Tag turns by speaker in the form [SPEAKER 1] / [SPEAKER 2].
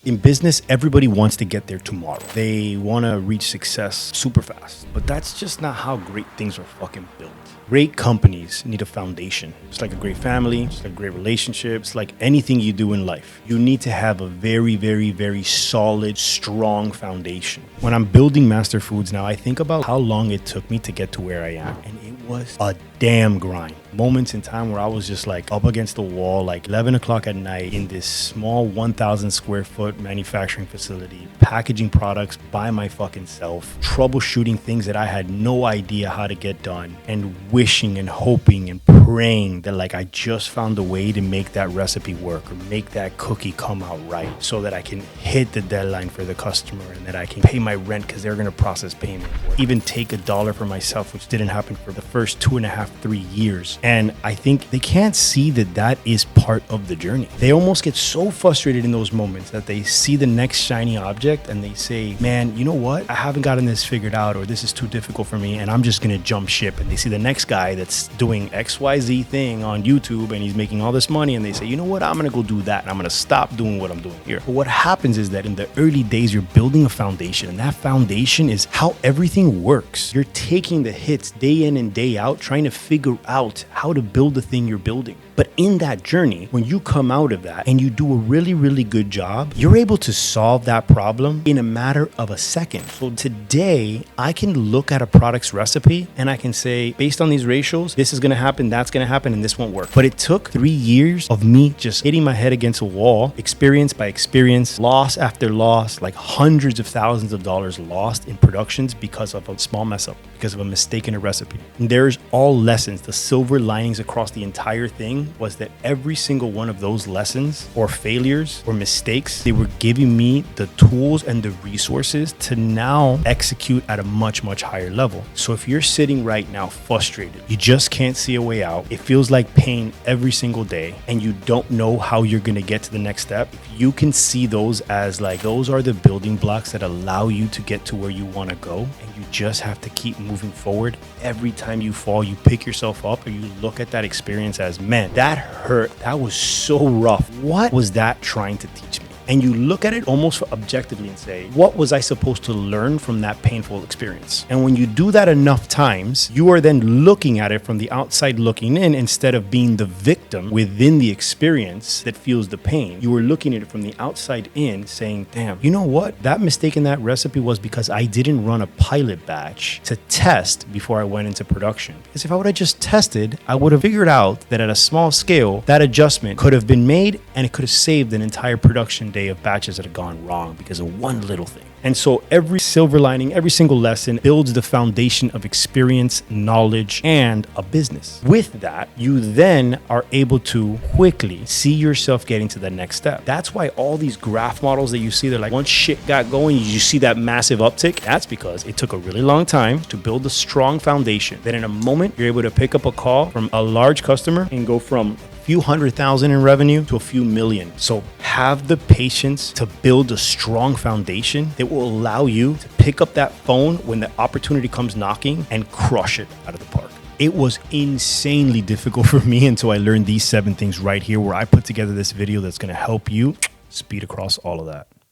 [SPEAKER 1] In business, everybody wants to get there tomorrow. They want to reach success super fast. But that's just not how great things are fucking built. Great companies need a foundation. It's like a great family, it's like a great relationship, it's like anything you do in life. You need to have a very, very, very solid, strong foundation. When I'm building Master Foods now, I think about how long it took me to get to where I am. And it was a damn grind. Moments in time where I was just like up against the wall, like 11 o'clock at night in this small 1,000 square foot manufacturing facility, packaging products by my fucking self, troubleshooting things that I had no idea how to get done, and wishing and hoping and praying that like I just found a way to make that recipe work or make that cookie come out right so that I can hit the deadline for the customer and that I can pay my rent because they're going to process payment, or even take $1 for myself, which didn't happen for the first 2.5, 3 years. And I think they can't see that that is part of the journey. They almost get so frustrated in those moments that they see the next shiny object and they say, man, you know what? I haven't gotten this figured out, or this is too difficult for me and I'm just going to jump ship. And they see the next guy that's doing XYZ thing on YouTube and he's making all this money and they say, you know what? I'm going to go do that and I'm going to stop doing what I'm doing here. But what happens is that in the early days, you're building a foundation, and that foundation is how everything works. You're taking the hits day in and day out, trying to figure out how to build the thing you're building. But in that journey, when you come out of that and you do a really, really good job, you're able to solve that problem in a matter of a second. So today, I can look at a product's recipe and I can say, based on these ratios, this is going to happen, that's going to happen, and this won't work. But it took 3 years of me just hitting my head against a wall, experience by experience, loss after loss, like hundreds of thousands of dollars lost in productions because of a small mess up, because of a mistake in a recipe. And there's all lessons. The silver linings across the entire thing was that every single one of those lessons or failures or mistakes, they were giving me the tools and the resources to now execute at a much, much higher level. So if you're sitting right now frustrated, you just can't see a way out, it feels like pain every single day, and you don't know how you're going to get to the next step, if you can see those as like, those are the building blocks that allow you to get to where you want to go, and you just have to keep moving forward. Every time you fall, you pick yourself up, or you look at that experience as, man, that hurt. That was so rough. What was that trying to teach me? And you look at it almost objectively and say, what was I supposed to learn from that painful experience? And when you do that enough times, you are then looking at it from the outside looking in instead of being the victim within the experience that feels the pain. You are looking at it from the outside in saying, damn, you know what? That mistake in that recipe was because I didn't run a pilot batch to test before I went into production. Because if I would have just tested, I would have figured out that at a small scale, that adjustment could have been made and it could have saved an entire production day of batches that have gone wrong because of one little thing. And so every silver lining, every single lesson builds the foundation of experience, knowledge, and a business. With that, you then are able to quickly see yourself getting to the next step. That's why all these graph models that you see, they're like, once shit got going, you see that massive uptick. That's because it took a really long time to build a strong foundation. Then in a moment, you're able to pick up a call from a large customer and go from few 100,000 in revenue to a few million. So have the patience to build a strong foundation that will allow you to pick up that phone when the opportunity comes knocking and crush it out of the park. It was insanely difficult for me until I learned these 7 things right here, where I put together this video that's going to help you speed across all of that.